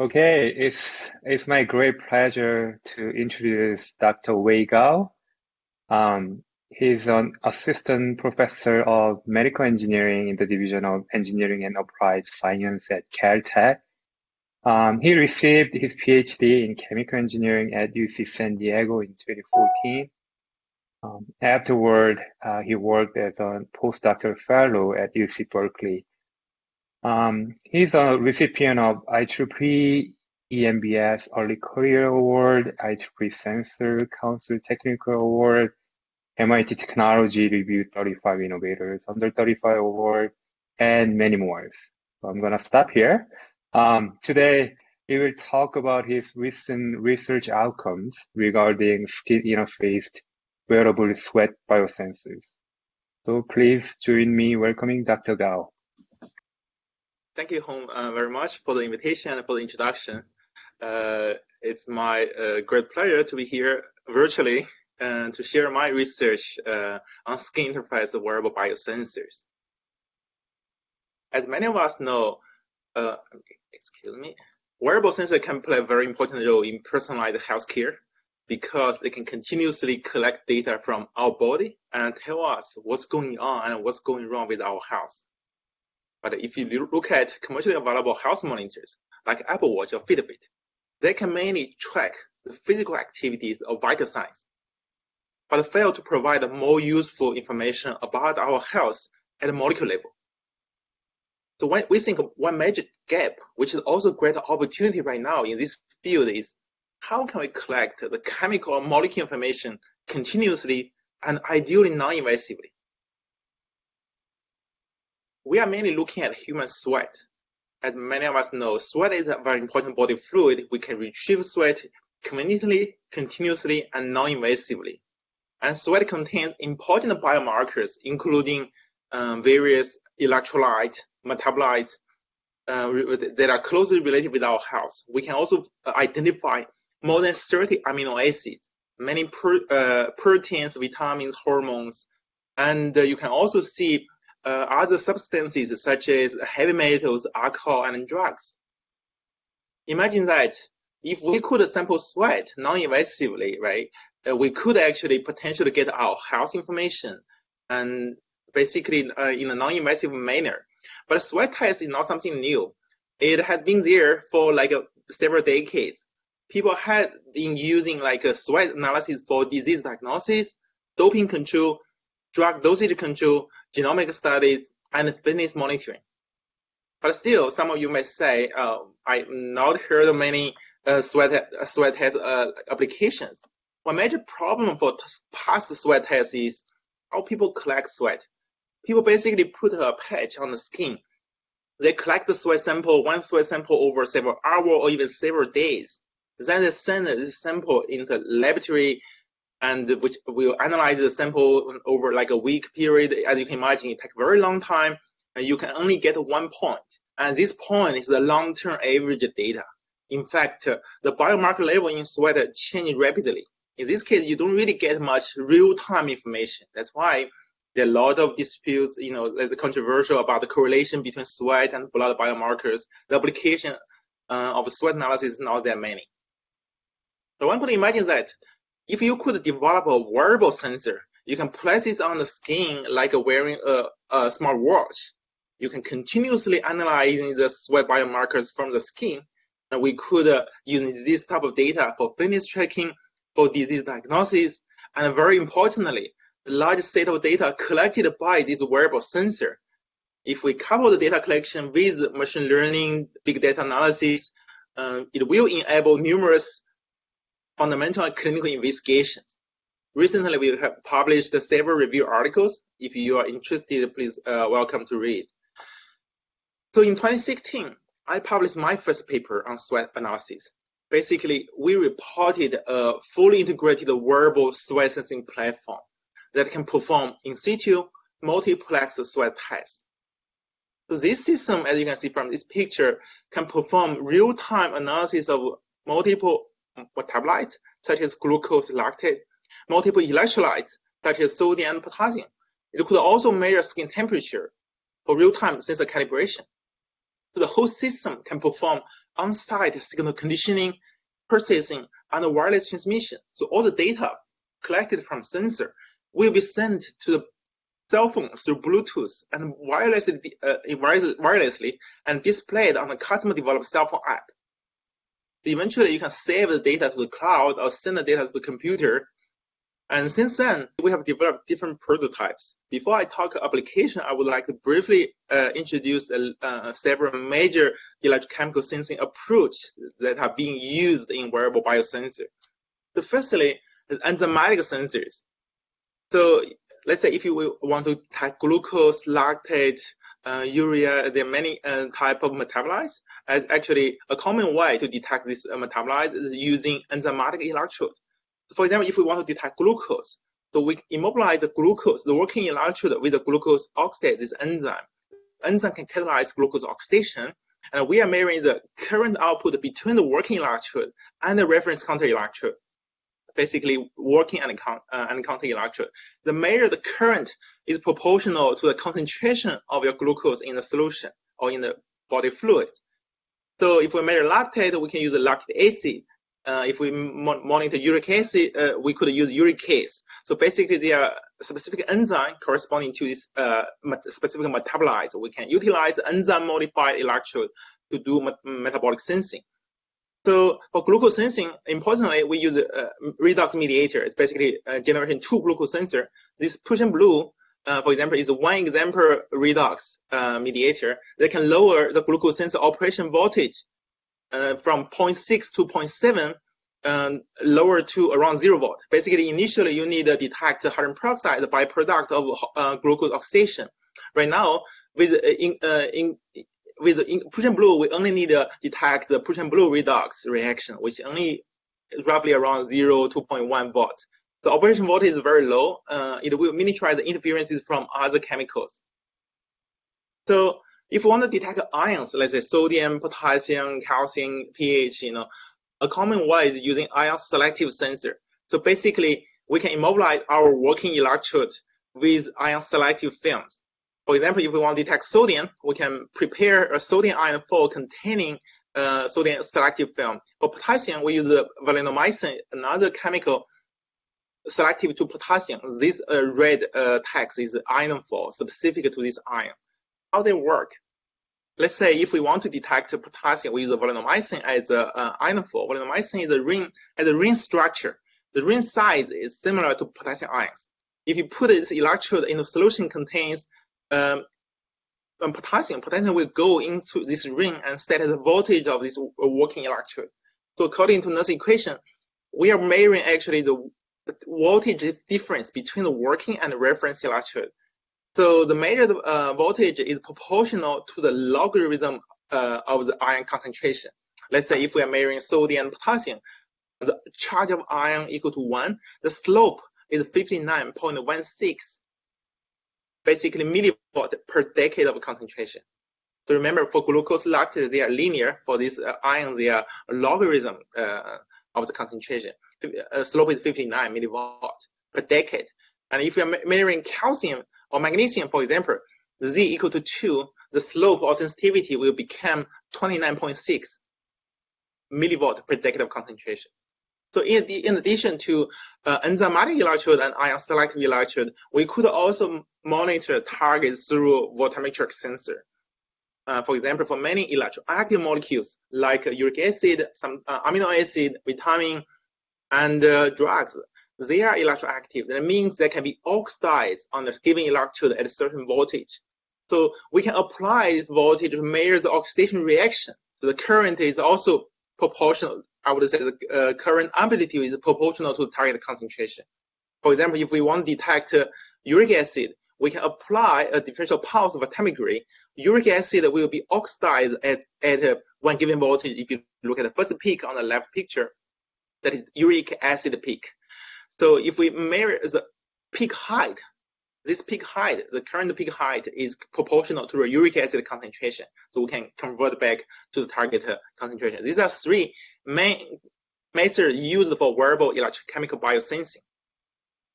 Okay, it's my great pleasure to introduce Dr. Wei Gao. He's an assistant professor of medical engineering in the Division of Engineering and Applied Science at Caltech. He received his PhD in chemical engineering at UC San Diego in 2014. Afterward, he worked as a postdoctoral fellow at UC Berkeley. He's a recipient of IEEE EMBS Early Career Award, IEEE Sensor Council Technical Award, MIT Technology Review 35 Innovators Under 35 Award, and many more. So I'm gonna stop here. Today, we will talk about his recent research outcomes regarding skin interfaced wearable sweat biosensors. So please join me welcoming Dr. Gao. Thank you, Hong, very much for the invitation and for the introduction. It's my great pleasure to be here virtually and to share my research on skin interface wearable biosensors. As many of us know, wearable sensors can play a very important role in personalized healthcare because they can continuously collect data from our body and tell us what's going on and what's going wrong with our health. But if you look at commercially available health monitors, like Apple Watch or Fitbit, they can mainly track the physical activities of vital signs, but fail to provide more useful information about our health at a molecular level. So when we think of one major gap, which is also a great opportunity right now in this field, is how can we collect the chemical or molecular information continuously and ideally non-invasively? We are mainly looking at human sweat. As many of us know, sweat is a very important body fluid. We can retrieve sweat conveniently, continuously, and non-invasively. And sweat contains important biomarkers, including various electrolytes, metabolites that are closely related with our health. We can also identify more than 30 amino acids, many proteins, vitamins, hormones, and you can also see other substances such as heavy metals, alcohol, and drugs. Imagine that if we could sample sweat non-invasively, right, we could actually potentially get our health information and basically in a non-invasive manner. But sweat test is not something new. It has been there for like several decades. People had been using like a sweat analysis for disease diagnosis, doping control, drug dosage control, genomic studies, and fitness monitoring. But still, some of you may say, I've not heard of many sweat test applications. One major problem for past sweat tests is how people collect sweat. People basically put a patch on the skin. They collect the sweat sample, one sweat sample over several hours or even several days. Then they send this sample in the laboratory, and which will analyze the sample over like a week period. As you can imagine, it takes a very long time, and you can only get one point. And this point is the long-term average data. In fact, the biomarker level in sweat changes rapidly. In this case, you don't really get much real-time information. That's why there are a lot of disputes, the controversial about the correlation between sweat and blood biomarkers. The application of sweat analysis is not that many. So one could imagine that if you could develop a wearable sensor, you can place this on the skin like wearing a smartwatch. You can continuously analyze the sweat biomarkers from the skin, and we could use this type of data for fitness tracking, for disease diagnosis, and very importantly, the large set of data collected by this wearable sensor. If we couple the data collection with machine learning, big data analysis, it will enable numerous fundamental and clinical investigations. Recently, we have published several review articles. If you are interested, please welcome to read. So in 2016, I published my first paper on sweat analysis. Basically, we reported a fully integrated wearable sweat sensing platform that can perform in situ multiplex sweat tests. So this system, as you can see from this picture, can perform real-time analysis of multiple metabolites, such as glucose, lactate, multiple electrolytes, such as sodium and potassium. It could also measure skin temperature for real-time sensor calibration. So the whole system can perform on-site signal conditioning, processing, and wireless transmission. So all the data collected from sensor will be sent to the cell phone through Bluetooth and wirelessly and displayed on a customer-developed cell phone app. Eventually, you can save the data to the cloud or send the data to the computer. And since then, we have developed different prototypes. Before I talk application, I would like to briefly introduce several major electrochemical sensing approaches that are being used in wearable biosensor. So firstly, is enzymatic sensors. So let's say if you want to detect glucose, lactate, urea, there are many type of metabolites. As actually, a common way to detect this metabolite is using enzymatic electrode. For example, if we want to detect glucose, so we immobilize the glucose, the working electrode with the glucose oxidase, this enzyme. Enzyme can catalyze glucose oxidation, and we are measuring the current output between the working electrode and the reference counter electrode, basically working and counter electrode. The measure the current is proportional to the concentration of your glucose in the solution or in the body fluid. So if we measure lactate, we can use the lactic acid. If we monitor uric acid, we could use uricase. So basically, there are specific enzyme corresponding to this specific metabolites. We can utilize enzyme-modified electrode to do metabolic sensing. So for glucose sensing, importantly, we use redox mediator. It's basically generating two glucose sensor. This Persian blue, for example, is one example redox mediator that can lower the glucose sensor operation voltage from 0.6 to 0.7, lower to around 0 volt. Basically, initially, you need to detect hydrogen peroxide, the byproduct of glucose oxidation. Right now, with Persian blue, we only need to detect the Persian blue redox reaction, which only roughly around 0 to 0.1 volt. The operation voltage is very low. It will miniaturize the interferences from other chemicals. So if we want to detect ions, let's say sodium, potassium, calcium, pH, a common way is using ion selective sensor. So basically, we can immobilize our working electrode with ion selective films. For example, if we want to detect sodium, we can prepare a sodium ion foil containing sodium selective film. For potassium, we use the valinomycin, another chemical selective to potassium. This red text is ion foil, specific to this ion. How they work? Let's say if we want to detect potassium, we use the valinomycin as an ion foil. Valinomycin is a ring structure. The ring size is similar to potassium ions. If you put this electrode in the solution contains potassium will go into this ring and set the voltage of this working electrode. So according to Nernst equation, we are measuring actually the voltage difference between the working and the reference electrode. So the measured voltage is proportional to the logarithm of the ion concentration. Let's say if we are measuring sodium and potassium, the charge of ion equal to 1, the slope is 59.16, basically millivolt per decade of concentration. So remember, for glucose, lactate, they are linear. For these ions, they are a logarithm of the concentration. Slope is 59 millivolt per decade. And if we are measuring calcium or magnesium, for example, Z equal to 2, the slope or sensitivity will become 29.6 millivolt per decade of concentration. So in addition to enzymatic electrode and ion selective electrode, we could also monitor targets through voltammetric sensor. For example, for many electroactive molecules like uric acid, some amino acid, vitamin, and drugs, they are electroactive. That means they can be oxidized on a given electrode at a certain voltage. So we can apply this voltage to measure the oxidation reaction. So the current is also proportional. I would say the current amplitude is proportional to the target concentration. For example, if we want to detect uric acid, we can apply a differential pulse voltammetry. Uric acid will be oxidized at one given voltage. If you look at the first peak on the left picture, that is uric acid peak. So if we measure the peak height, this peak height, the current peak height is proportional to the uric acid concentration. So we can convert back to the target concentration. These are three main methods used for wearable electrochemical biosensing.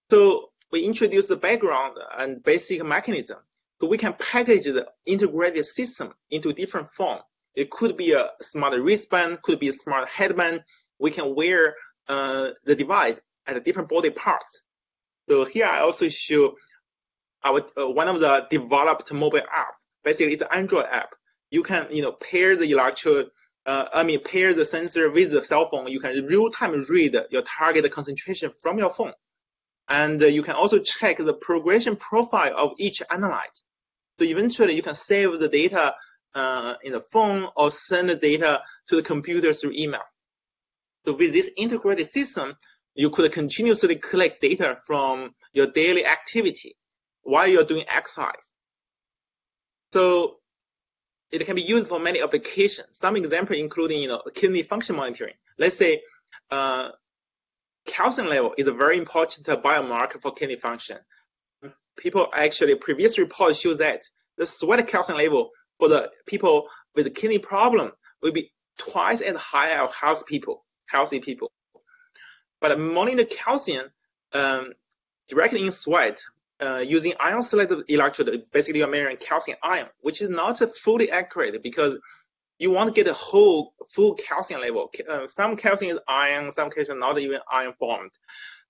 So we introduced the background and basic mechanism. So we can package the integrated system into different form. It could be a smart wristband, could be a smart headband. We can wear the device at different body parts. So here I also show our one of the developed mobile app. Basically, it's an Android app. You can pair the electrode, pair the sensor with the cell phone. You can real-time read your target concentration from your phone, and you can also check the progression profile of each analyte. So eventually, you can save the data in the phone or send the data to the computer through email. So with this integrated system, you could continuously collect data from your daily activity while you're doing exercise. So it can be used for many applications. Some examples including kidney function monitoring. Let's say calcium level is a very important biomarker for kidney function. People actually, previous reports show that the sweat calcium level for the people with kidney problem will be twice as high as healthy people. But monitor calcium directly in sweat using ion selective electrode, basically you're measuring calcium ion, which is not fully accurate because you want to get a full calcium level. Some calcium is ion, some calcium not even ion formed.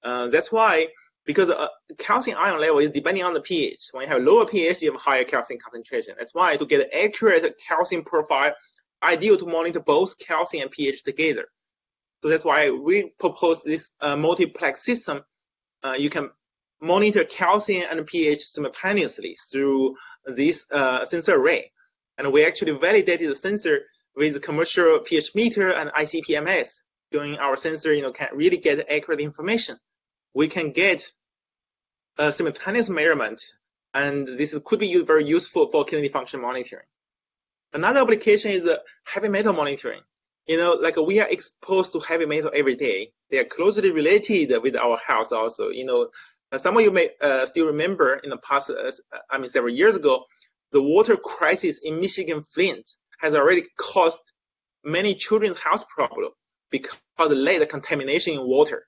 That's why, because calcium ion level is depending on the pH. When you have lower pH, you have higher calcium concentration. That's why to get an accurate calcium profile, ideal to monitor both calcium and pH together. So that's why we propose this multiplex system. You can monitor calcium and pH simultaneously through this sensor array. And we actually validated the sensor with commercial pH meter and ICP-MS. Doing our sensor, can really get accurate information. We can get a simultaneous measurement, and this could be very useful for kidney function monitoring. Another application is heavy metal monitoring. Like we are exposed to heavy metal every day. They are closely related with our health also. Some of you may still remember in the past, several years ago, the water crisis in Michigan Flint has already caused many children's health problems because of the lead contamination in water.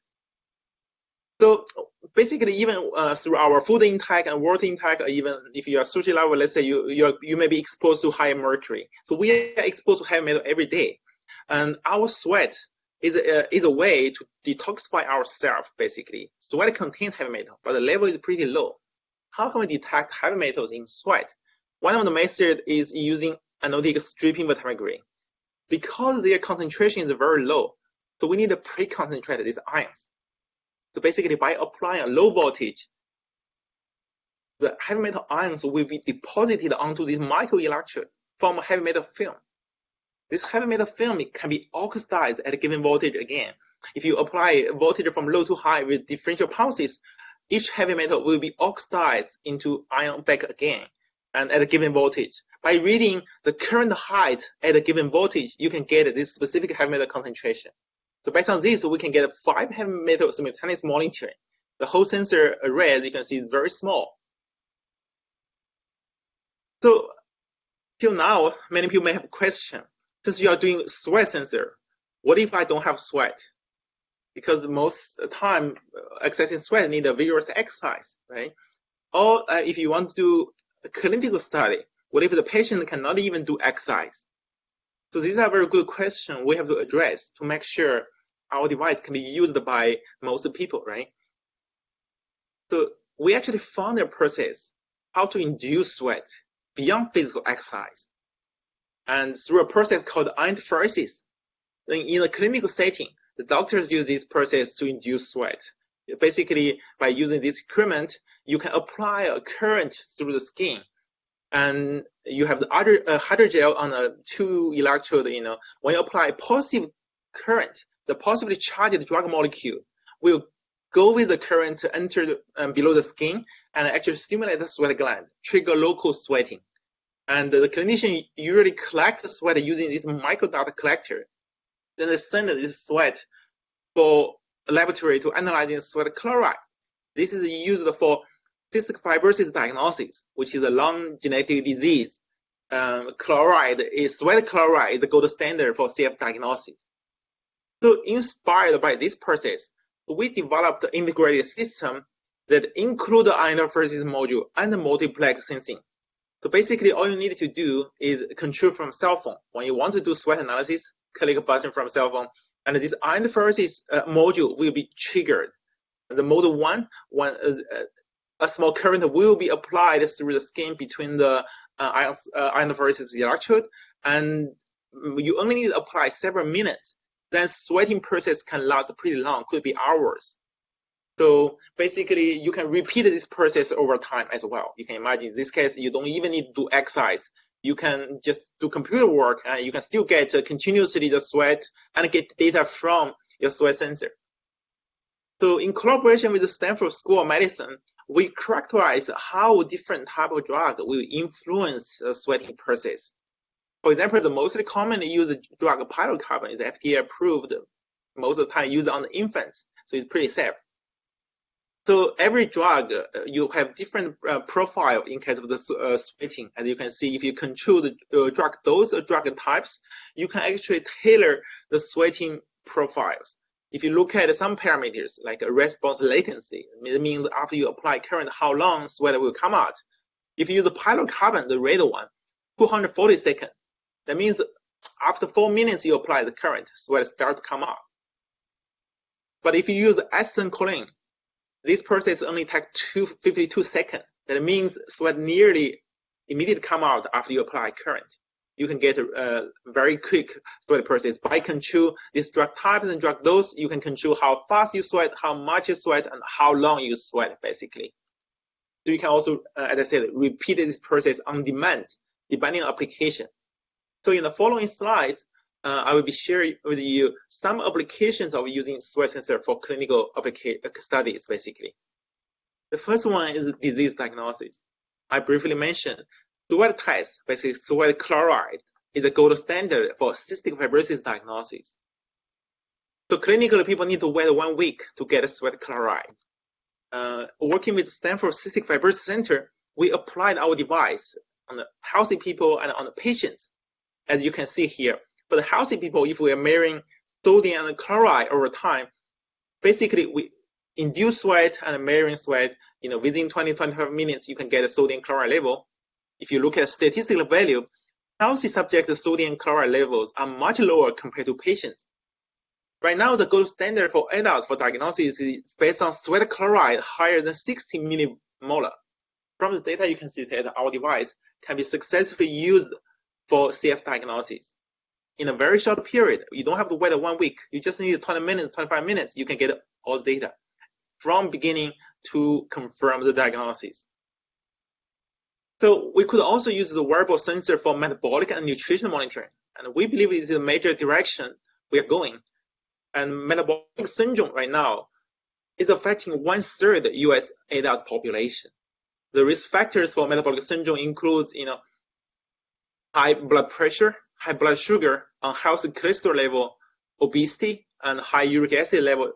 So basically, even through our food intake and water intake, even if you are sushi level, let's say you may be exposed to high mercury. So we are exposed to heavy metal every day. And our sweat is a way to detoxify ourselves, basically. Sweat contains heavy metal, but the level is pretty low. How can we detect heavy metals in sweat? One of the methods is using anodic stripping vitamin. Because their concentration is very low, so we need to pre-concentrate these ions. So basically, by applying a low voltage, the heavy metal ions will be deposited onto this microelectrode from a heavy metal film. This heavy metal film can be oxidized at a given voltage again. If you apply voltage from low to high with differential pulses, each heavy metal will be oxidized into ion back again and at a given voltage. By reading the current height at a given voltage, you can get this specific heavy metal concentration. So based on this, we can get 5 heavy metal simultaneous monitoring. The whole sensor array, as you can see, is very small. So till now, many people may have a question. Since you are doing sweat sensor, what if I don't have sweat? Because most of the time, accessing sweat need a vigorous exercise, right? Or if you want to do a clinical study, what if the patient cannot even do exercise? So these are very good questions we have to address to make sure our device can be used by most people, right? So we actually found a process how to induce sweat beyond physical exercise. And through a process called interferosis. In a clinical setting, the doctors use this process to induce sweat. Basically, by using this equipment, you can apply a current through the skin. And you have the other hydrogel on a 2 electrode. When you apply positive current, the positively charged drug molecule will go with the current to enter below the skin and actually stimulate the sweat gland, trigger local sweating. And the clinician usually collects the sweat using this microdot collector. Then they send this sweat for a laboratory to analyze the sweat chloride. This is used for cystic fibrosis diagnosis, which is a lung genetic disease. Sweat chloride is the gold standard for CF diagnosis. So inspired by this process, we developed an integrated system that includes the interferosis module and the multiplex sensing. So basically, all you need to do is control from cell phone. When you want to do sweat analysis, click a button from cell phone, and this interface module will be triggered. The mode 1, when a small current will be applied through the skin between the interface's electrode, and you only need to apply several minutes. Then sweating process can last pretty long, could be hours. So basically, you can repeat this process over time as well. You can imagine in this case, you don't even need to do exercise. You can just do computer work, and you can still get continuously the sweat and get data from your sweat sensor. So in collaboration with the Stanford School of Medicine, we characterize how different type of drug will influence the sweating process. For example, the most commonly used drug, pilocarpine, is FDA approved. Most of the time used on the infants, so it's pretty safe. So every drug, you have different profile in case of the sweating. As you can see, if you control the drug, those drug types, you can actually tailor the sweating profiles. If you look at some parameters like response latency, it means after you apply current, how long sweat will come out. If you use the pilocarpine, the red one, 240 seconds. That means after 4 minutes you apply the current, sweat starts to come out. But if you use acetylcholine, this process only takes 52 seconds. That means sweat nearly immediately come out after you apply current. You can get a very quick sweat process. By control these drug types and drug dose, you can control how fast you sweat, how much you sweat, and how long you sweat, basically. So you can also, as I said, repeat this process on demand, depending on application. So in the following slides, I will be sharing with you some applications of using sweat sensor for clinical studies, basically. The first one is disease diagnosis. I briefly mentioned sweat test, basically sweat chloride, is a gold standard for cystic fibrosis diagnosis. So clinically, people need to wait 1 week to get a sweat chloride. Working with Stanford Cystic Fibrosis Center, we applied our device on the healthy people and on the patients, as you can see here. For the healthy people, if we are measuring sodium and chloride over time, basically we induce sweat and measuring sweat, within 20-25 minutes, you can get a sodium chloride level. If you look at statistical value, healthy subject sodium chloride levels are much lower compared to patients. Right now, the gold standard for adults for diagnosis is based on sweat chloride higher than 60 millimolar. From the data, you can see that our device can be successfully used for CF diagnosis. In a very short period, you don't have to wait 1 week. You just need 20 minutes, 25 minutes. You can get all the data from beginning to confirm the diagnosis. So we could also use the wearable sensor for metabolic and nutritional monitoring. And we believe it is a major direction we are going. And metabolic syndrome right now is affecting 1/3 US adult population. The risk factors for metabolic syndrome include, high blood pressure, high blood sugar, unhealthy cholesterol level, obesity, and high uric acid level.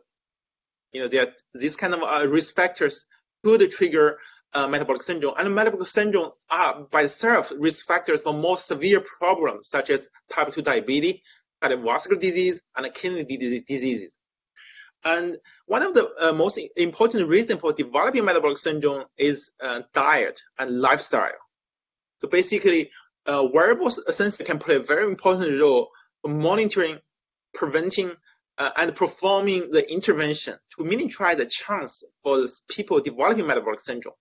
These kind of risk factors could trigger metabolic syndrome. And metabolic syndrome are by itself risk factors for more severe problems such as type 2 diabetes, cardiovascular disease, and kidney diseases. And one of the most important reasons for developing metabolic syndrome is diet and lifestyle. So basically, wearable sensor can play a very important role for monitoring, preventing, and performing the intervention to minimize the chance for people developing metabolic syndrome.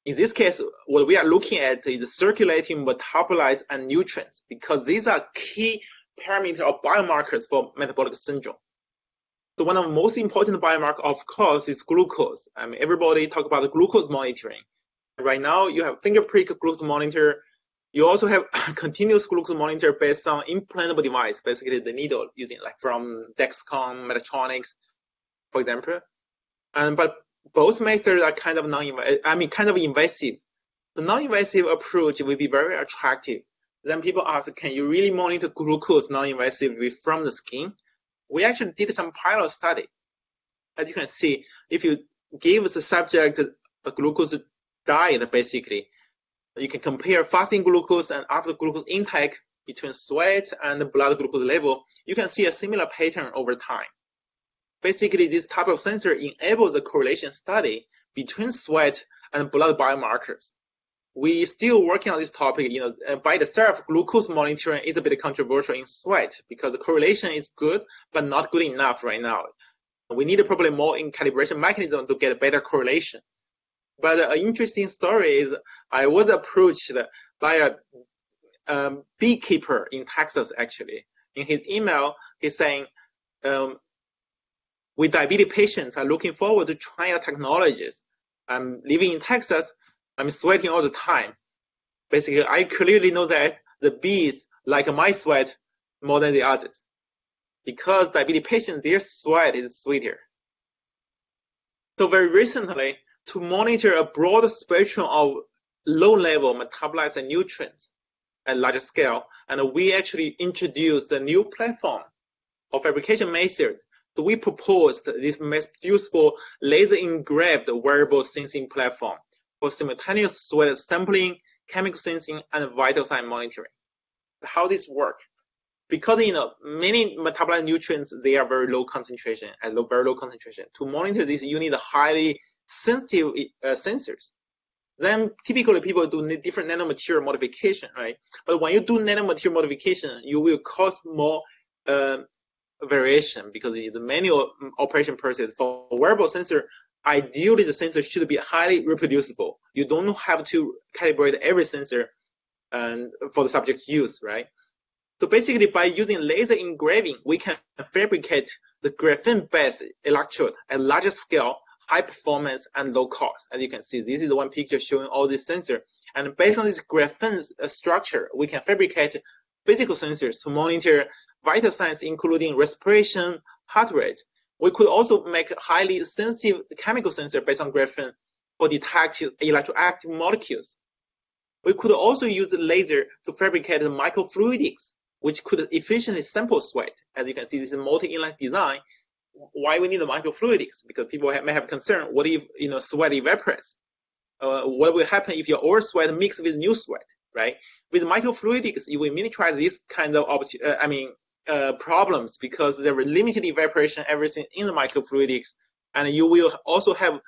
In this case, what we are looking at is circulating metabolites and nutrients, because these are key parameters or biomarkers for metabolic syndrome. So one of the most important biomarkers, of course, is glucose. Everybody talk about the glucose monitoring. Right now, you have finger prick glucose monitor. You also have continuous glucose monitor based on implantable device, basically the needle using like from Dexcom, Medtronic, for example. But both methods are kind of invasive. The non-invasive approach will be very attractive. Then people ask, can you really monitor glucose non-invasively from the skin? We actually did some pilot study. As you can see, if you give the subject a glucose diet, basically, you can compare fasting glucose and after glucose intake between sweat and blood glucose level. You can see a similar pattern over time. Basically, this type of sensor enables a correlation study between sweat and blood biomarkers. we still working on this topic. By itself, glucose monitoring is a bit controversial in sweat because the correlation is good, but not good enough right now. We need probably more in calibration mechanism to get a better correlation. But an interesting story is I was approached by a beekeeper in Texas, actually. In his email, he's saying, we diabetes patients are looking forward to trying our technologies. I'm living in Texas. I'm sweating all the time. Basically, I clearly know that the bees like my sweat more than the others because diabetes patients, their sweat is sweeter. So very recently, to monitor a broad spectrum of low-level metabolites and nutrients at larger scale, and we actually introduced a new platform of fabrication method. So we proposed this mass-producible laser-engraved wearable sensing platform for simultaneous sweat sampling, chemical sensing, and vital sign monitoring. How this work? Because many metabolite nutrients, they are very low concentration, very low concentration. To monitor this, you need highly sensitive sensors. Then typically people do different nanomaterial modification, right? But when you do nanomaterial modification, you will cause more variation because it's a manual operation process. For wearable sensor, ideally the sensor should be highly reproducible. You don't have to calibrate every sensor for the subject use, right? So basically, by using laser engraving, we can fabricate the graphene-based electrode at larger scale, high performance, and low cost. As you can see, this is the one picture showing all these sensors. And based on this graphene structure, we can fabricate physical sensors to monitor vital signs, including respiration, heart rate. We could also make highly sensitive chemical sensor based on graphene for detecting electroactive molecules. We could also use laser to fabricate microfluidics, which could efficiently sample sweat. As you can see, this is a multi-inlet design. Why we need the microfluidics? Because people may have concern, what if sweat evaporates? What will happen if your old sweat mixed with new sweat, right? With microfluidics, you will miniaturize this kind of problems because there is limited evaporation, everything in the microfluidics, and you will also have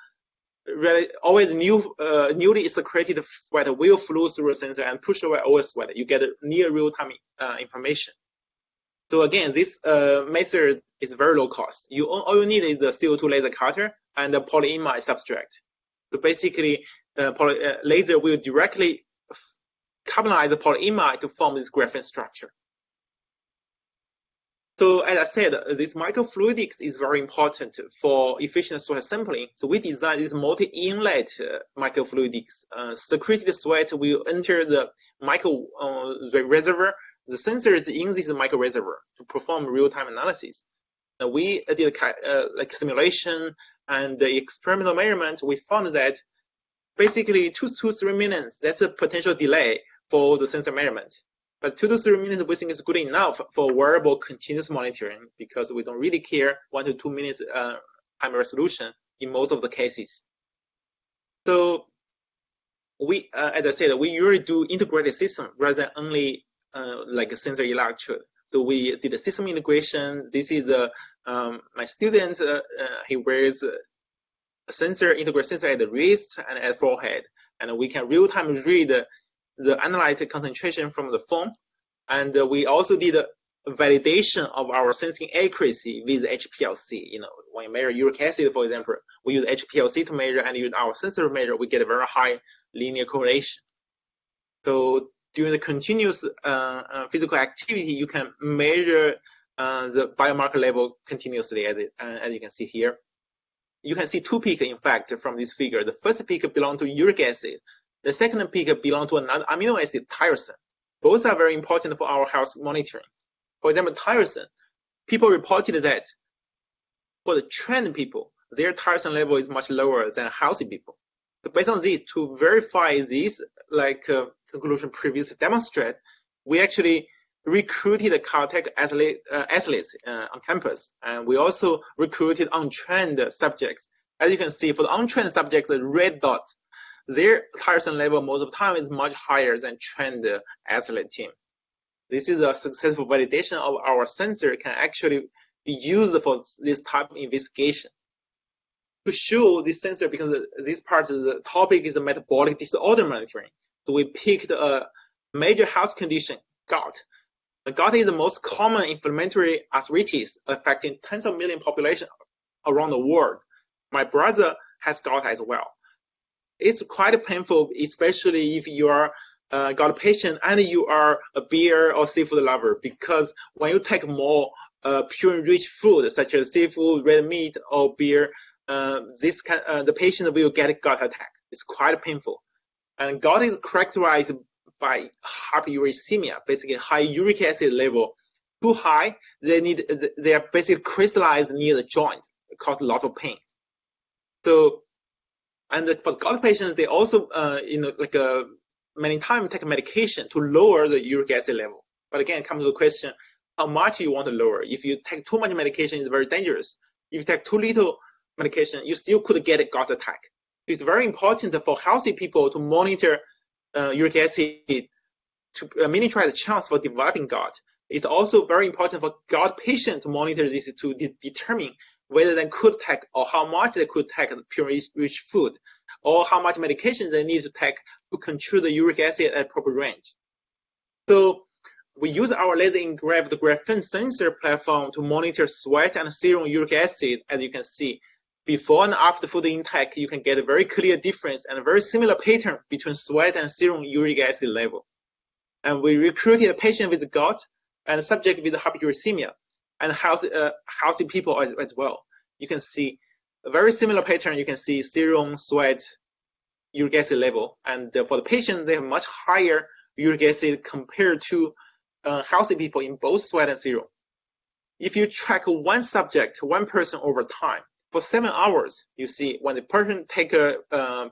always newly secreted sweat will flow through a sensor and push away old sweat. You get near real-time information. So again, this method is very low cost. All you need is the CO2 laser cutter and the polyimide substrate. So basically, laser will directly carbonize the polyimide to form this graphene structure. So as I said, this microfluidics is very important for efficient sweat sampling. So we designed this multi-inlet microfluidics. Secreted sweat will enter the micro reservoir. The sensor is in this micro reservoir to perform real-time analysis. Now we did like simulation and the experimental measurement. We found that basically 2 to 3 minutes, that's a potential delay for the sensor measurement. But 2 to 3 minutes we think is good enough for wearable continuous monitoring because we don't really care 1 to 2 minutes time resolution in most of the cases. So we, as I said, we usually do integrated system rather than only like a sensor electrode. So we did a system integration. This is my student. He wears a sensor, integrated sensor at the wrist and at the forehead, and we can real-time read the analyte concentration from the phone. And we also did a validation of our sensing accuracy with HPLC. When you measure uric acid, for example, we use HPLC to measure, and use our sensor to measure, we get a very high linear correlation. So during the continuous physical activity, you can measure the biomarker level continuously, as you can see here. You can see 2 peaks, in fact, from this figure. The first peak belongs to uric acid. The second peak belongs to another amino acid, tyrosine. Both are very important for our health monitoring. For example, tyrosine, people reported that for the trained people, their tyrosine level is much lower than healthy people. So based on this, to verify this conclusion previously demonstrated, we actually recruited the Caltech athletes on campus, and we also recruited untrained subjects. As you can see, for the untrained subjects, the red dot, their tyrosine level most of the time is much higher than trained athlete team. This is a successful validation of our sensor can actually be used for this type of investigation. To show this sensor, because this part of the topic is the metabolic disorder monitoring, So we picked a major health condition, gout. Gout is the most common inflammatory arthritis affecting tens of million population around the world. My brother has gout as well. It's quite painful, especially if you are a gout patient and you are a beer or seafood lover, because when you take more pure and rich food such as seafood, red meat, or beer, the patient will get a gout attack. It's quite painful. And gout is characterized by hyperuricemia, basically high uric acid level. Too high, they are basically crystallized near the joint. It causes a lot of pain. So, for gout patients, they also, many times take medication to lower the uric acid level. But again, it comes to the question, how much you want to lower? If you take too much medication, it's very dangerous. If you take too little medication, you still could get a gout attack. It's very important for healthy people to monitor uric acid to minimize the chance for developing gout. It's also very important for gout patients to monitor this to determine whether they could take or how much they could take pure rich food, or how much medication they need to take to control the uric acid at proper range. So we use our laser-engraved graphene sensor platform to monitor sweat and serum uric acid. As you can see, before and after food intake, you can get a very clear difference and a very similar pattern between sweat and serum uric acid level. And we recruited a patient with gout and a subject with hyperuricemia, and healthy people as well. You can see a very similar pattern. You can see serum, sweat, uric acid level. And for the patient, they have much higher uric acid compared to healthy people in both sweat and serum. If you track one subject, one person over time, for 7 hours, you see when the person take a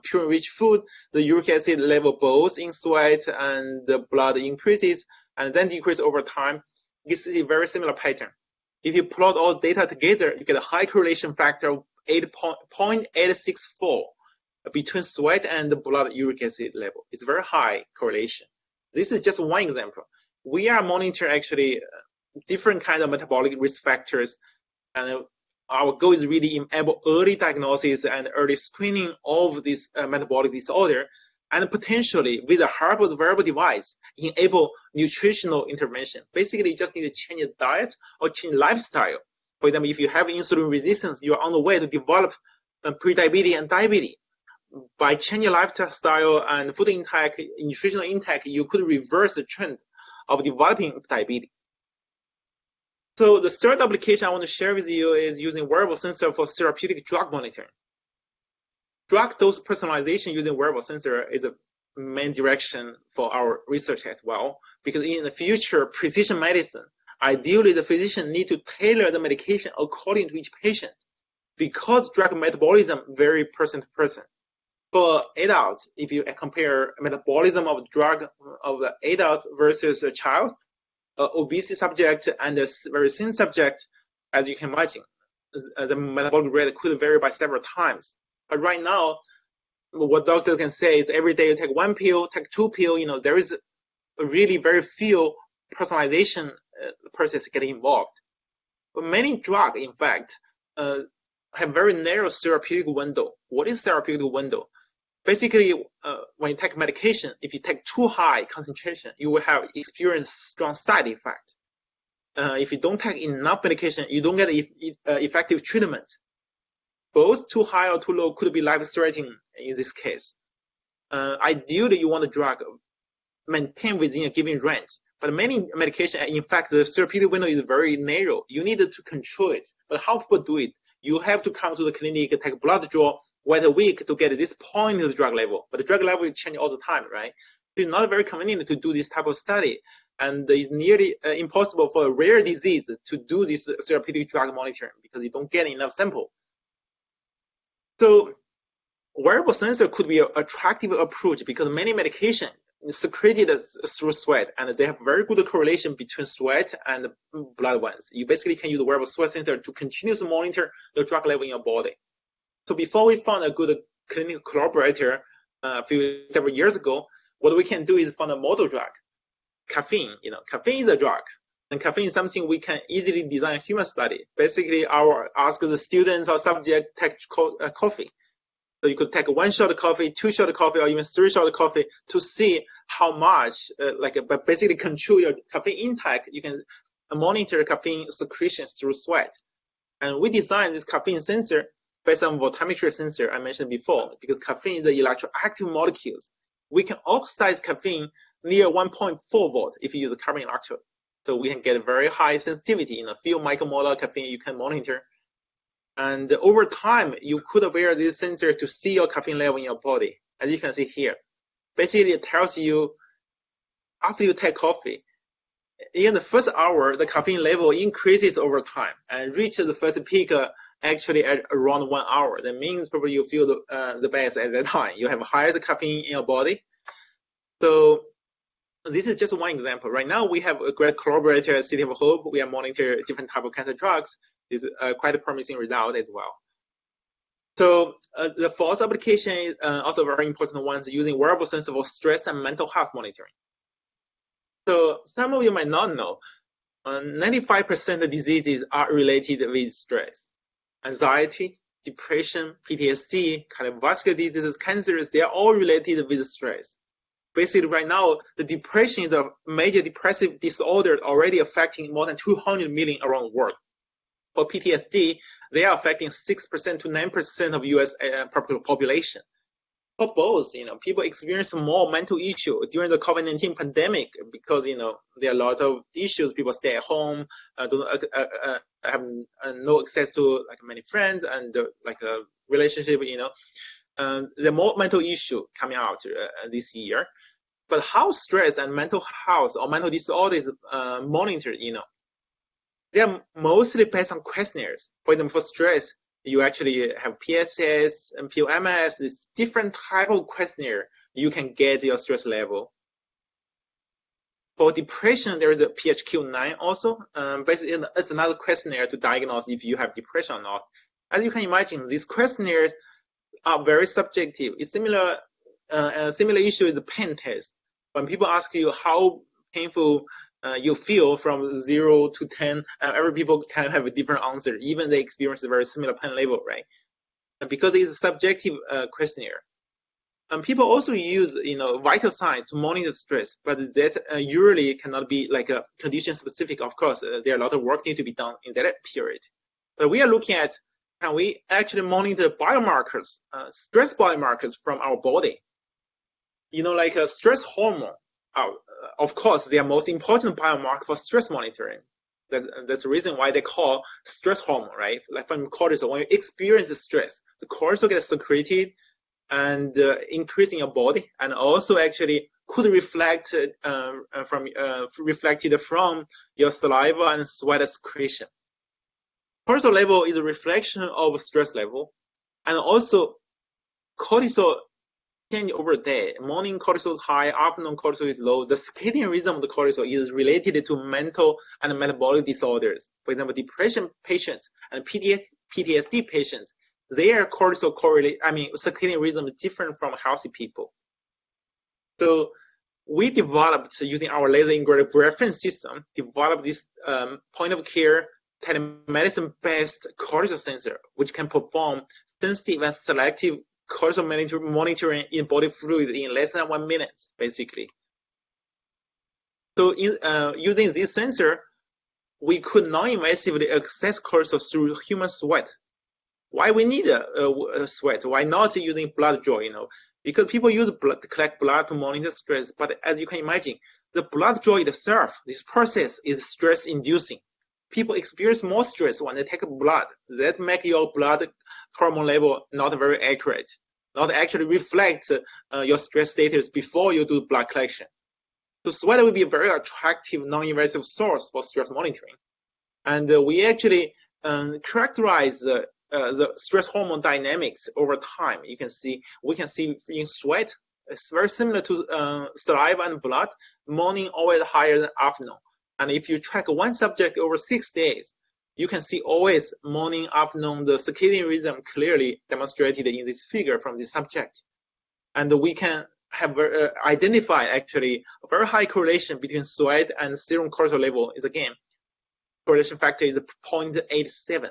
pure rich food, the uric acid level both in sweat and the blood increases and then decreases over time. You see a very similar pattern. If you plot all data together, you get a high correlation factor of 0.864 between sweat and the blood uric acid level. It's very high correlation. This is just one example. We are monitoring actually different kinds of metabolic risk factors, and our goal is really enable early diagnosis and early screening of this metabolic disorder, and potentially with the help of the wearable device, enable nutritional intervention. Basically, you just need to change your diet or change lifestyle. For example, if you have insulin resistance, you're on the way to develop prediabetes and diabetes. By changing lifestyle and food intake, nutritional intake, you could reverse the trend of developing diabetes. So the third application I want to share with you is using wearable sensor for therapeutic drug monitoring. Drug dose personalization using wearable sensor is a main direction for our research as well, because in the future, precision medicine, ideally the physician need to tailor the medication according to each patient, because drug metabolism vary person to person. For adults, if you compare metabolism of drug of the adult versus a child, obese subject and a very thin subject, as you can imagine, the metabolic rate could vary by several times. But right now, what doctors can say is every day you take one pill, take two pills, there is really very few personalization process getting involved. But many drugs, in fact, have very narrow therapeutic window. What is therapeutic window? Basically, when you take medication, if you take too high concentration, you will have experience strong side effect. If you don't take enough medication, you don't get effective treatment. Both too high or too low could be life-threatening in this case. Ideally, you want the drug maintain within a given range. But many medication, in fact, the therapeutic window is very narrow. You need to control it. But how people do it? You have to come to the clinic, take blood draw once a week to get this point of the drug level. But the drug level will change all the time, right? It's not very convenient to do this type of study. And it's nearly impossible for a rare disease to do this therapeutic drug monitoring because you don't get enough sample. So wearable sensor could be an attractive approach because many medications secreted through sweat, and they have very good correlation between sweat and blood ones. You basically can use the wearable sweat sensor to continuously monitor the drug level in your body. So before we found a good clinical collaborator several years ago, what we can do is find a model drug, caffeine. Caffeine is a drug, and caffeine is something we can easily design a human study. Basically, ask the students or subject take coffee. So you could take 1 shot of coffee, 2 shot of coffee, or even 3 shot of coffee to see how much, but basically control your caffeine intake. You can monitor caffeine secretions through sweat. And we designed this caffeine sensor based on voltammetry sensor I mentioned before, because caffeine is the electroactive molecules. We can oxidize caffeine near 1.4 volt if you use a carbon electrode. So we can get very high sensitivity in a few micromolar caffeine you can monitor. And over time, you could wear this sensor to see your caffeine level in your body. As you can see here, basically it tells you after you take coffee, in the first hour, the caffeine level increases over time and reaches the first peak actually at around 1 hour. That means probably you feel the best at that time. You have higher caffeine in your body. So this is just one example. Right now, we have a great collaborator at City of Hope. We are monitoring different type of cancer drugs. It's quite a promising result as well. So the fourth application is also very important one, using wearable sensor for stress and mental health monitoring. So some of you might not know, 95% of diseases are related with stress. Anxiety, depression, PTSD, cardiovascular diseases, cancers, they are all related with stress. Basically, right now, the depression is a major depressive disorder already affecting more than 200 million around the world. For PTSD, they are affecting 6% to 9% of U.S. population. For both, people experience more mental issue during the COVID-19 pandemic because, there are a lot of issues. People stay at home, don't have no access to many friends and a relationship, there are more mental issue coming out this year. But how stress and mental health or mental disorders monitored, they are mostly based on questionnaires. For example, for stress, you actually have PSS and POMS, this different type of questionnaire you can get your stress level. For depression, there is a PHQ-9 also. Basically, it's another questionnaire to diagnose if you have depression or not. As you can imagine, these questionnaires are very subjective. It's similar. A similar issue is the pain test. When people ask you how painful you feel from 0 to 10, every people can have a different answer, even they experience a very similar pain level, right? And because it's a subjective questionnaire. And people also use, vital signs to monitor stress, but that usually cannot be a condition specific. Of course, there are a lot of work need to be done in that period. But we are looking at, can we actually monitor biomarkers, stress biomarkers from our body? Like a stress hormone. Of course, they are most important biomarker for stress monitoring. That's the reason why they call stress hormone, right? Like from cortisol, when you experience the stress, the cortisol gets secreted and increase in your body, and also actually could reflect reflected from your saliva and sweat secretion. Cortisol level is a reflection of stress level, and also cortisol change over the day. Morning cortisol is high, afternoon cortisol is low. The circadian rhythm of the cortisol is related to mental and metabolic disorders. For example, depression patients and PTSD patients, their cortisol circadian rhythm is different from healthy people. So we developed, using our laser-engraved reference system, developed this point-of-care telemedicine-based cortisol sensor, which can perform sensitive and selective cortisol monitoring in body fluid in less than 1 minute, basically. So using this sensor, we could non-invasively access cortisol through human sweat. Why we need a sweat? Why not using blood draw? Because people use blood to collect blood to monitor stress, but as you can imagine, the blood draw itself, this process is stress-inducing. People experience more stress when they take blood. That make your blood hormone level not very accurate, not actually reflect your stress status before you do blood collection. So sweat will be a very attractive non-invasive source for stress monitoring. And we actually characterize the stress hormone dynamics over time. We can see in sweat, it's very similar to saliva and blood, morning always higher than afternoon. And if you track one subject over 6 days, you can see always morning, afternoon, the circadian rhythm clearly demonstrated in this figure from this subject. And we can have identify actually a very high correlation between sweat and serum cortisol level is, again, correlation factor is 0.87.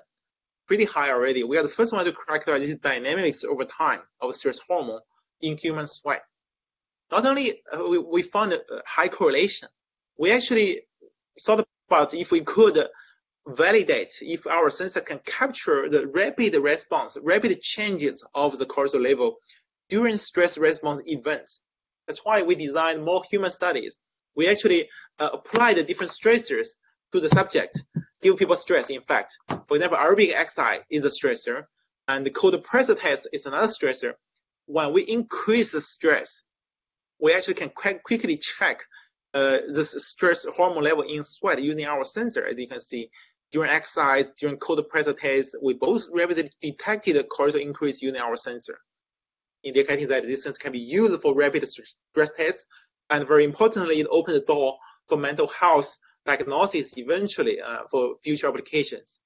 pretty high already. We are the first one to characterize these dynamics over time of stress hormone in human sweat. Not only we found a high correlation, we actually thought about if we could validate if our sensor can capture the rapid response, rapid changes of the cortisol level during stress response events. That's why we designed more human studies. We actually applied the different stressors to the subject, give people stress, in fact. For example, aerobic exercise is a stressor, and the cold pressure test is another stressor. When we increase the stress, we actually can quite quickly check this stress hormone level in sweat using our sensor. As you can see, during exercise, during cold pressure test, we both rapidly detected the cortisol increase using our sensor, indicating that this sensor can be used for rapid stress tests. And very importantly, it opened the door for mental health diagnosis eventually for future applications.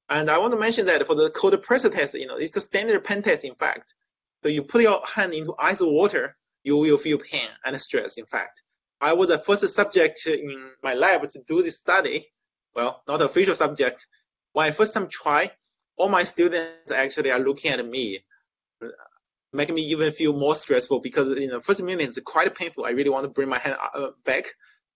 And I want to mention that for the cold pressure test, it's the standard pen test, in fact. So you put your hand into ice water, you will feel pain and stress, in fact. I was the first subject in my lab to do this study. Well, not an official subject. When I first time try, all my students actually are looking at me, making me even feel more stressful because in the first minute it's quite painful. I really want to bring my hand back.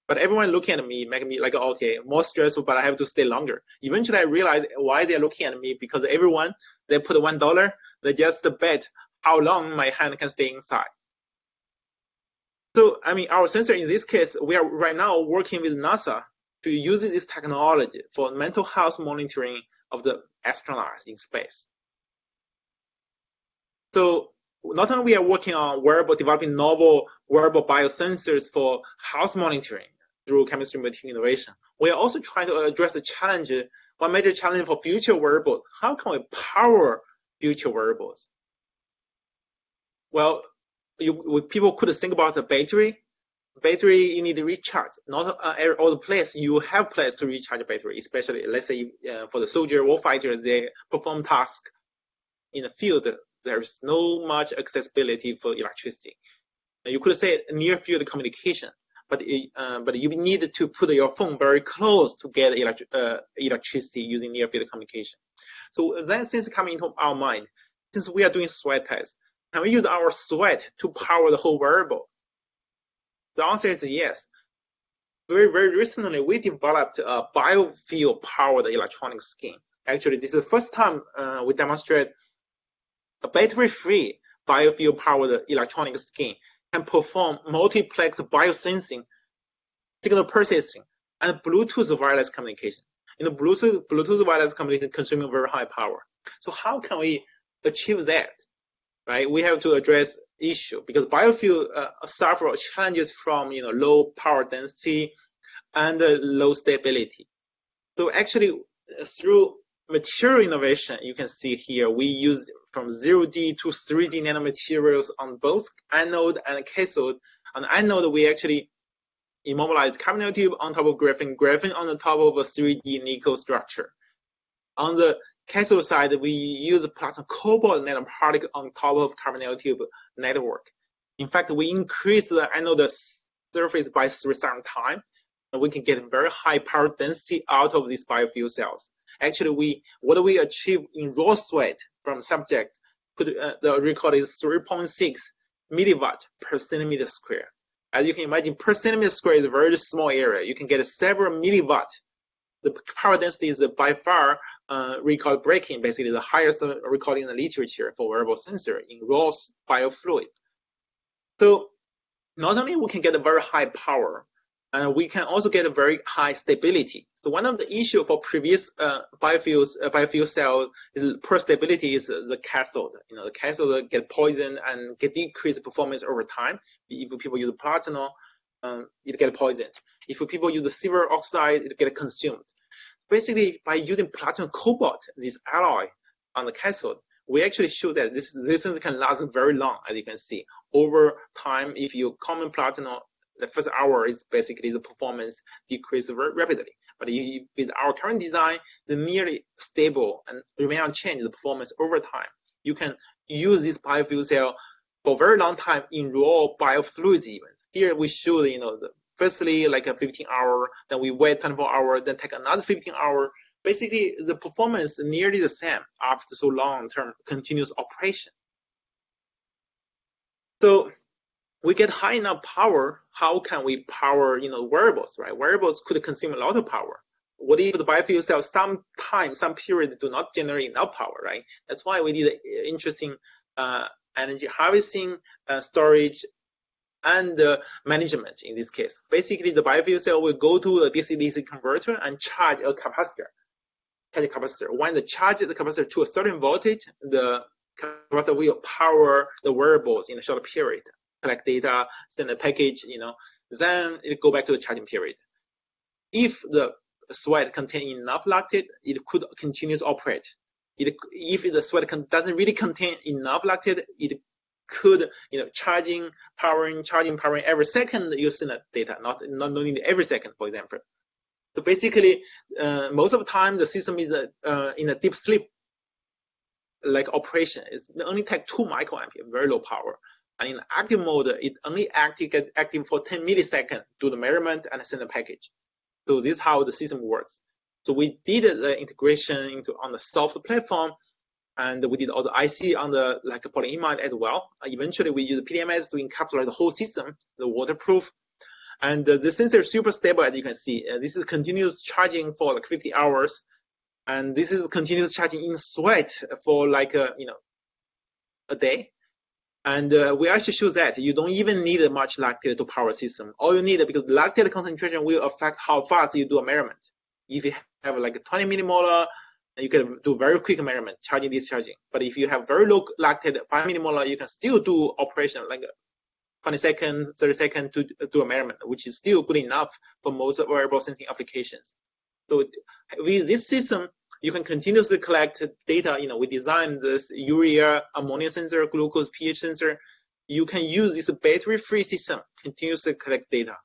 But everyone looking at me, making me like, okay, more stressful, but I have to stay longer. Eventually I realized why they're looking at me, because everyone, they put $1, they just bet how long my hand can stay inside. So, our sensor in this case, we are right now working with NASA to use this technology for mental health monitoring of the astronauts in space. So not only we are working on wearable, developing novel wearable biosensors for health monitoring through chemistry material innovation, we are also trying to address the challenge, one major challenge for future wearables. How can we power future wearables? Well, people could think about the battery. Battery, you need to recharge. Not all the place you have place to recharge a battery, especially let's say for the soldier or fighter, they perform tasks in the field. There's no much accessibility for electricity. You could say near field communication, but you need to put your phone very close to get electricity using near field communication. So that things come into our mind. Since we are doing sweat tests, can we use our sweat to power the whole wearable? The answer is yes. Very, very recently, we developed a biofuel powered electronic skin. Actually, this is the first time we demonstrate a battery-free biofuel powered electronic skin can perform multiplex biosensing, signal processing, and Bluetooth wireless communication. Bluetooth wireless communication consuming very high power. So how can we achieve that? Right? We have to address issue because biofuel suffer challenges from low power density and low stability. So actually, through material innovation, you can see here we use from 0D to 3D nanomaterials on both anode and cathode. On anode, we actually immobilize carbon nanotube on top of graphene, graphene on the top of a 3D nickel structure. On the cathode side, we use platinum cobalt nanoparticle on top of carbon nanotube network. In fact, we increase the anode surface by 3,000 times, and we can get very high power density out of these biofuel cells. Actually, what we achieve in raw sweat from subject, the record is 3.6 milliwatt per centimeter square. As you can imagine, per centimeter square is a very small area. You can get several milliwatt. The power density is by far record breaking, basically the highest recording in the literature for wearable sensor in raw biofluid. So not only we can get a very high power, we can also get a very high stability. So one of the issues for previous biofuel cell is poor stability is the cathode. The cathode get poisoned and get decreased performance over time. If people use platinum, it get poisoned. If people use the silver oxide, it get consumed. Basically, by using platinum cobalt, this alloy on the cathode, we actually show that this resistance can last very long, as you can see. Over time, if you common platinum, the first hour is basically the performance decreases very rapidly. But with our current design, the nearly stable and remain unchanged the performance over time. You can use this biofuel cell for a very long time in raw biofluids even. Here we show firstly like a 15 hour, then we wait 24 hours, then take another 15 hours. basically the performance is nearly the same after so long-term continuous operation. So we get high enough power. How can we power, wearables, right? Wearables could consume a lot of power. What if the biofuel cells some period do not generate enough power, right? That's why we did interesting energy harvesting, storage, and management in this case. Basically, the biofuel cell will go to a DC-DC converter and charge a capacitor. When they charge the capacitor to a certain voltage, the capacitor will power the wearables in a short period, collect data, send a package, then it go back to the charging period. If the sweat contains enough lactate, it could continue to operate. If the sweat doesn't really contain enough lactate, it could, charging, powering every second, you send data, not only every second, for example. So basically, most of the time, the system is in a deep sleep like operation. It only takes 2 microampere, very low power. And in active mode, it only get active for 10 milliseconds, do the measurement and send a package. So this is how the system works. So we did the integration on the soft platform, and we did all the IC on the polyimide as well. Eventually, we use PDMS to encapsulate the whole system, the waterproof. And the sensor is super stable, as you can see. This is continuous charging for 50 hours. And this is continuous charging in sweat for a day. And we actually show that you don't even need much lactate to power system. All you need, because lactate concentration will affect how fast you do a measurement. If you have 20 millimolar, you can do very quick measurement, charging, discharging. But if you have very low lactate, 5 millimolar, you can still do operation 20 seconds, 30 seconds to do a measurement, which is still good enough for most wearable sensing applications. So with this system, you can continuously collect data. We designed this urea, ammonia sensor, glucose, pH sensor. You can use this battery-free system, continuously collect data.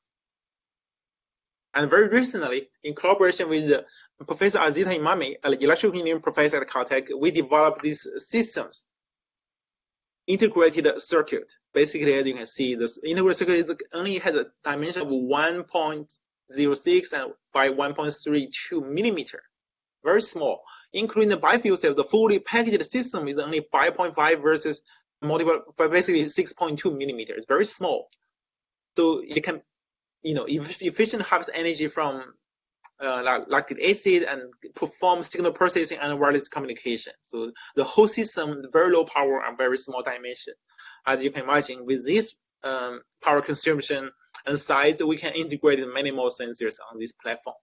And very recently, in collaboration with Professor Azita Imami, an electrical engineering professor at Caltech, we developed these systems, integrated circuit. Basically, as you can see, this integrated circuit only has a dimension of 1.06 and by 1.32 millimeter. Very small. Including the biofuel cell, the fully packaged system is only 5.5 versus multiple, but basically 6.2 millimeters. Very small. So it can, efficiently harvest energy from lactic acid and perform signal processing and wireless communication. So the whole system is very low power and very small dimension. As you can imagine, with this power consumption and size, we can integrate many more sensors on this platform.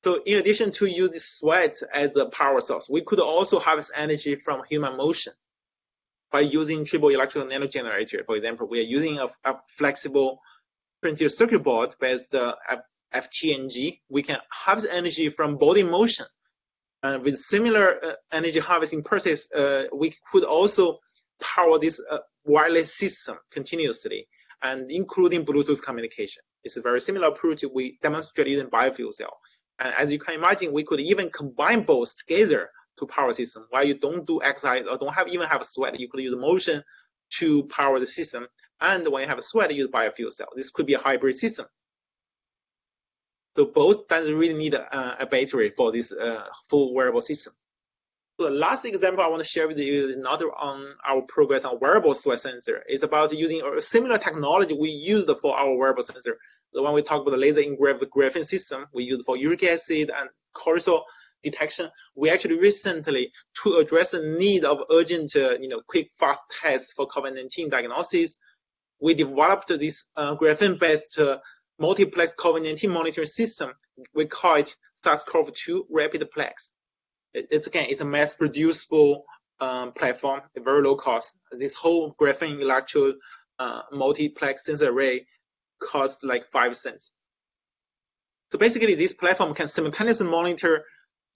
So in addition to using sweat as a power source, we could also harvest energy from human motion by using triple electrical nanogenerator. For example, we are using a flexible printed circuit board based FTNG. We can harvest energy from body motion. And with similar energy harvesting process, we could also power this wireless system continuously, and including Bluetooth communication. It's a very similar approach we demonstrated using biofuel cell. And as you can imagine, we could even combine both together to power system. While you don't do exercise or don't even have sweat, you could use motion to power the system. And when you have sweat, you use biofuel cell. This could be a hybrid system. So both doesn't really need a battery for this full wearable system. So the last example I want to share with you is another on our progress on wearable sweat sensor. It's about using a similar technology we used for our wearable sensor. The one we talked about, the laser-engraved graphene system we use for uric acid and cortisol detection. We actually recently, to address the need of urgent, quick, fast tests for COVID-19 diagnosis, we developed this graphene-based multiplex COVID-19 monitoring system. We call it SARS-CoV-2 RapidPlex. It's a mass-producible platform, a very low cost. This whole graphene electrode multiplex sensor array costs 5 cents. So basically, this platform can simultaneously monitor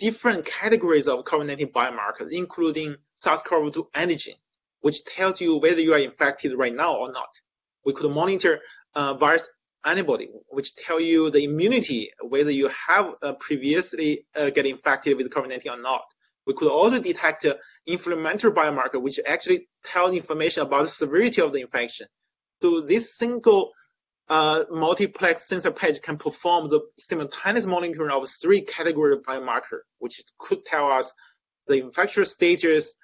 different categories of COVID-19 biomarkers, including SARS-CoV-2 antigen, which tells you whether you are infected right now or not. We could monitor virus antibody, which tell you the immunity, whether you have previously get infected with COVID-19 or not. We could also detect inflammatory biomarker, which actually tells information about the severity of the infection. So this single multiplex sensor patch can perform the simultaneous monitoring of 3 category biomarker, which could tell us the infectious stages,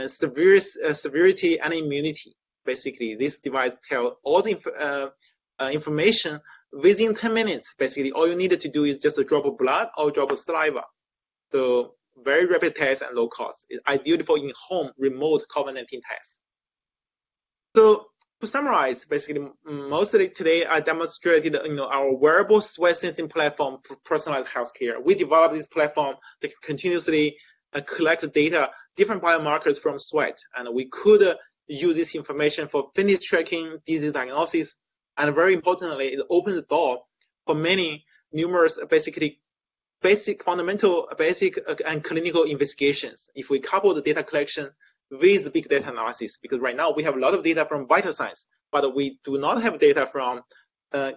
severity, and immunity. Basically, this device tells all the information within 10 minutes. Basically, all you need to do is just a drop of blood or drop of saliva. So very rapid test and low cost. It's ideal for in-home remote COVID-19 tests. So to summarize, basically, mostly today I demonstrated our wearable sweat sensing platform for personalized healthcare. We developed this platform to continuously collect data, different biomarkers from sweat, and we could use this information for fitness tracking, disease diagnosis, and very importantly, it opens the door for many numerous fundamental and clinical investigations. If we couple the data collection with big data analysis, because right now we have a lot of data from vital signs, but we do not have data from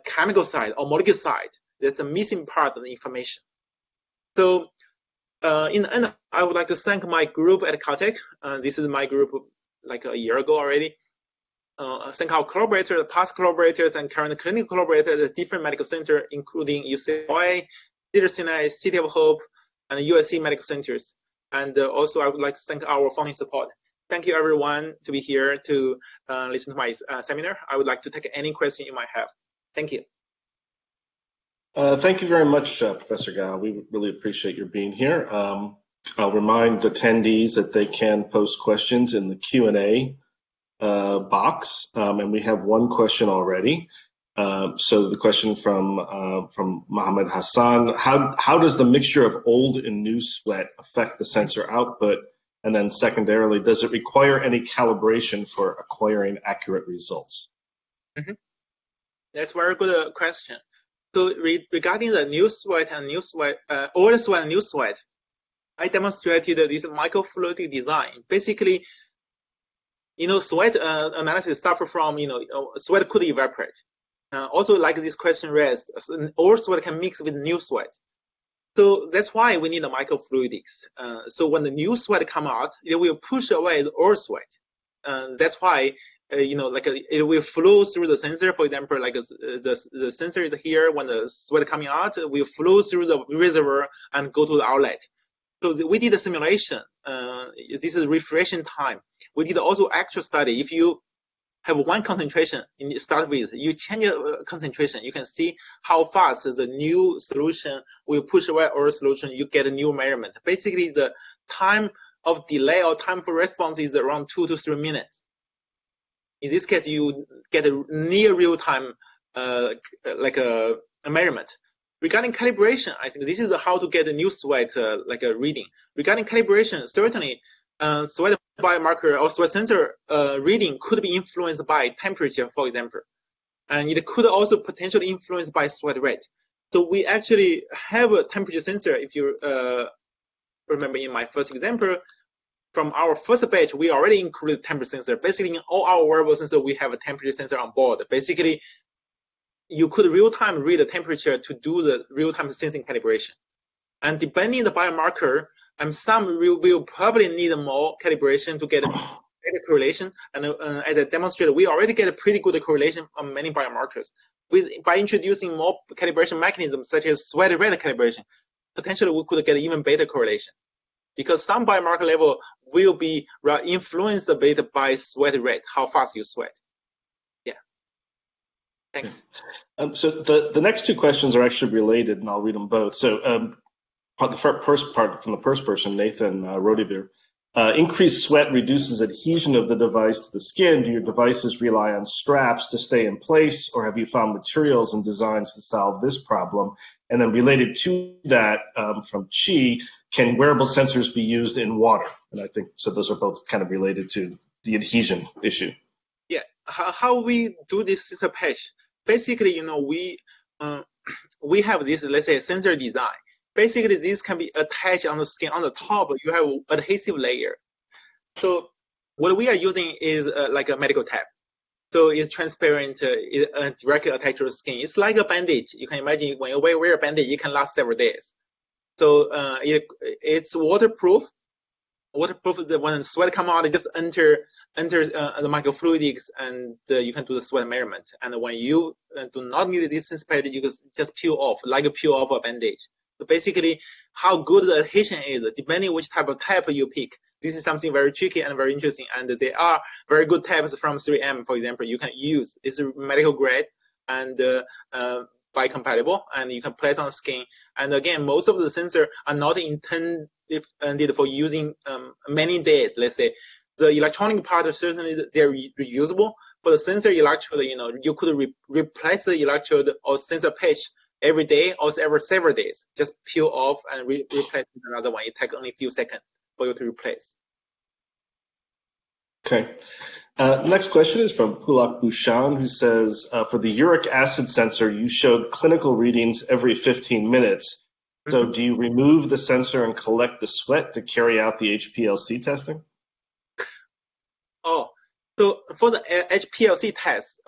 chemical side or molecular side. That's a missing part of the information. So in the end, I would like to thank my group at Caltech. This is my group like a year ago already. Thank our collaborators, past collaborators, and current clinical collaborators at different medical centers, including UCLA, Cedars-Sinai, City of Hope, and USC medical centers. And also, I would like to thank our funding support. Thank you, everyone, to be here to listen to my seminar. I would like to take any question you might have. Thank you. Thank you very much, Professor Gao. We really appreciate your being here. I'll remind attendees that they can post questions in the Q&A box, and we have one question already. So the question from Mohammed Hassan: How does the mixture of old and new sweat affect the sensor output? And then secondarily, does it require any calibration for acquiring accurate results? Mm-hmm. That's a very good question. So regarding the new sweat and old sweat and new sweat, I demonstrated this microfluidic design. Basically, sweat analysis suffer from, sweat could evaporate. Also, like this question raised, old sweat can mix with new sweat. So that's why we need a microfluidics. So when the new sweat come out, it will push away the old sweat. That's why, it will flow through the sensor. For example, like the sensor is here. When the sweat coming out, it will flow through the reservoir and go to the outlet. So we did a simulation. This is refreshing time. We did also actual study. If you have one concentration in start with, you change your concentration, you can see how fast the new solution will push away old solution. You get a new measurement. Basically, the time of delay or time for response is around 2 to 3 minutes. In this case, you get a near real time like a measurement. Regarding calibration, I think this is how to get a new sweat like a reading. Regarding calibration, certainly sweat biomarker or sweat sensor reading could be influenced by temperature, for example, and it could also potentially influenced by sweat rate. So we actually have a temperature sensor. If you remember in my first example, from our first batch, we already included temperature sensor. Basically, in all our wearable sensors, we have a temperature sensor on board. Basically, you could real-time read the temperature to do the real-time sensing calibration. And depending on the biomarker, and some will probably need more calibration to get a better correlation. And as I demonstrated, we already get a pretty good correlation on many biomarkers. By introducing more calibration mechanisms, such as sweat rate calibration, potentially we could get even better correlation. Because some biomarker level will be influenced a bit by sweat rate, how fast you sweat. Yeah. Thanks. So the next two questions are actually related, and I'll read them both. So the first part from the first person, Nathan Rodevere. Increased sweat reduces adhesion of the device to the skin. Do your devices rely on straps to stay in place, or have you found materials and designs to solve this problem? And then related to that, from Chi, can wearable sensors be used in water? And I think, so those are both kind of related to the adhesion issue. Yeah, how we do this is a patch. Basically, we have this, let's say, sensor design. Basically, this can be attached on the skin. On the top, you have adhesive layer. So what we are using is like a medical tape. So it's transparent, directly attached to the skin. It's like a bandage. You can imagine when you wear a bandage, it can last several days. So it's waterproof. waterproof. That when sweat come out, it just enter the microfluidics, and you can do the sweat measurement. And when you do not need this pad, you can just peel off, like a peel off a bandage. So basically, how good the adhesion is, depending which type of tap you pick. This is something very tricky and very interesting. And there are very good taps from 3M, for example, you can use. It's medical grade and biocompatible, and you can place on the skin. And again, most of the sensors are not intended for using many days. Let's say the electronic part certainly they're reusable. For the sensor electrode, you could replace the electrode or sensor patch every day or every several days. Just peel off and replace with another one. It takes only a few seconds for you to replace. Okay. Next question is from Pulak Bhushan, who says, for the uric acid sensor, you showed clinical readings every 15 minutes. So do you remove the sensor and collect the sweat to carry out the HPLC testing? Oh, so for the HPLC test,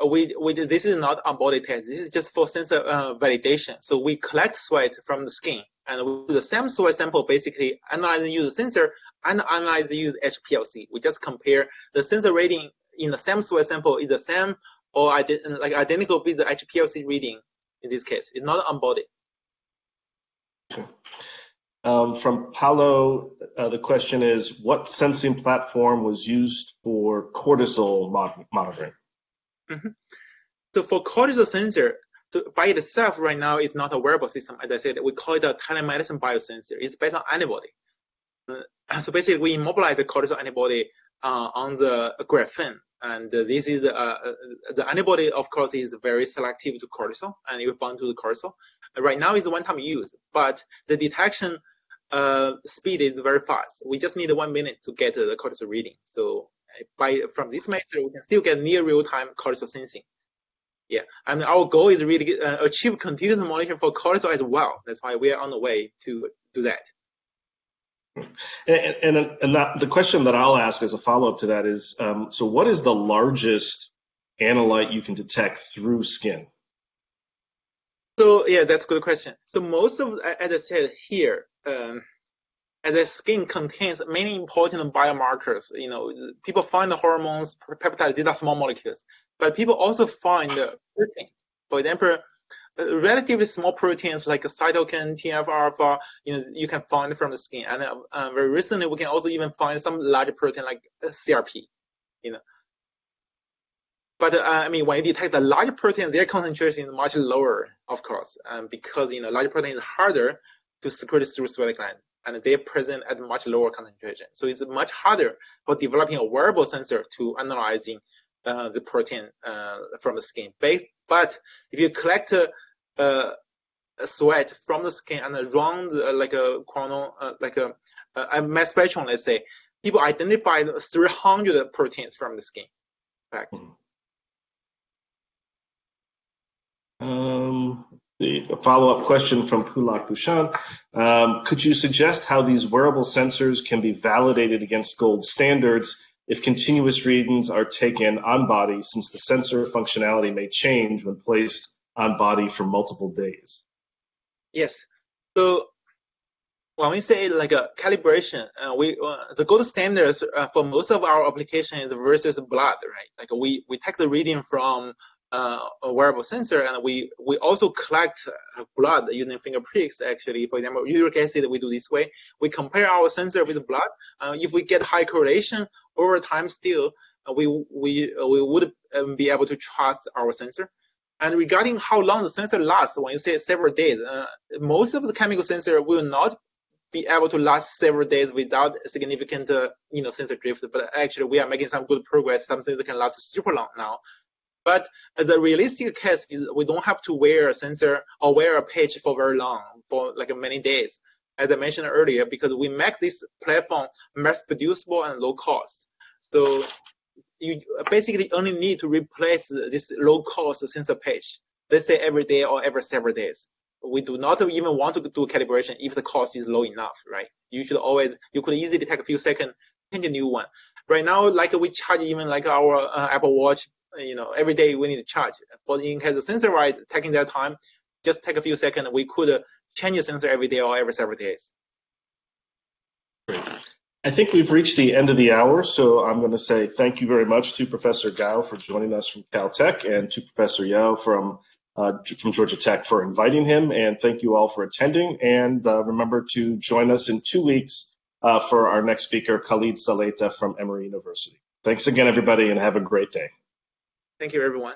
this is not on-body test. This is just for sensor validation. So we collect sweat from the skin, and we do the same sweat sample, basically analyze and use the sensor, and analyze and use HPLC. We just compare the sensor reading in the same sweat sample is the same or identical with the HPLC reading in this case. It's not on-body. Okay. From Paolo, the question is, what sensing platform was used for cortisol monitoring? So for cortisol sensor, by itself right now is not a wearable system. As I said, we call it a telemedicine biosensor. It's based on antibody. So basically, we immobilize the cortisol antibody on the graphene. And this is the antibody, of course, is very selective to cortisol, and it bound to the cortisol. Right now, it's one-time use, but the detection speed is very fast. We just need 1 minute to get the cortisol reading. So from this method, we can still get near real-time cortisol sensing. Yeah, and our goal is really achieve continuous monitoring for cortisol as well. That's why we are on the way to do that. And the question that I'll ask as a follow-up to that is, so what is the largest analyte you can detect through skin? So yeah, that's a good question. So most of, as I said here, as the skin contains many important biomarkers. People find the hormones, peptides, these are small molecules, but people also find proteins. For example, relatively small proteins like cytokine, TNF-alpha, you can find from the skin. And very recently, we can also even find some large protein like CRP, But when you detect the large protein, their concentration is much lower, of course, because large protein is harder to secrete through sweat gland, and they present at much lower concentration. So it's much harder for developing a wearable sensor to analyzing the protein from the skin. But if you collect sweat from the skin and run like a mass spectrum, let's say, people identified 300 proteins from the skin. In fact. A follow-up question from Pulak Bhushan. Could you suggest how these wearable sensors can be validated against gold standards if continuous readings are taken on body, since the sensor functionality may change when placed on body for multiple days? Yes. So when we say like a calibration, the gold standards for most of our applications is versus blood, right? Like we take the reading from a wearable sensor, and we also collect blood using finger pricks. Actually, for example, uric acid, we do this way. We compare our sensor with blood. If we get high correlation over time, still we would be able to trust our sensor. And regarding how long the sensor lasts, when you say several days, most of the chemical sensor will not be able to last several days without significant sensor drift. But actually, we are making some good progress. Something that can last super long now. But the realistic case is we don't have to wear a sensor or wear a patch for very long, for like many days, as I mentioned earlier, because we make this platform mass producible and low cost. So you basically only need to replace this low cost sensor patch, let's say every day or every several days. We do not even want to do calibration if the cost is low enough, right? You could easily take a few seconds, change a new one. Right now, like we charge even like our Apple Watch, every day we need to charge. But in case the sensor, right, taking that time, just take a few seconds, we could change the sensor every day or every several days. Great. I think we've reached the end of the hour, so I'm going to say thank you very much to Professor Gao for joining us from Caltech and to Professor Yao from Georgia Tech for inviting him, and thank you all for attending. And remember to join us in 2 weeks for our next speaker, Khalid Saleta from Emory University. Thanks again, everybody, and have a great day. Thank you, everyone.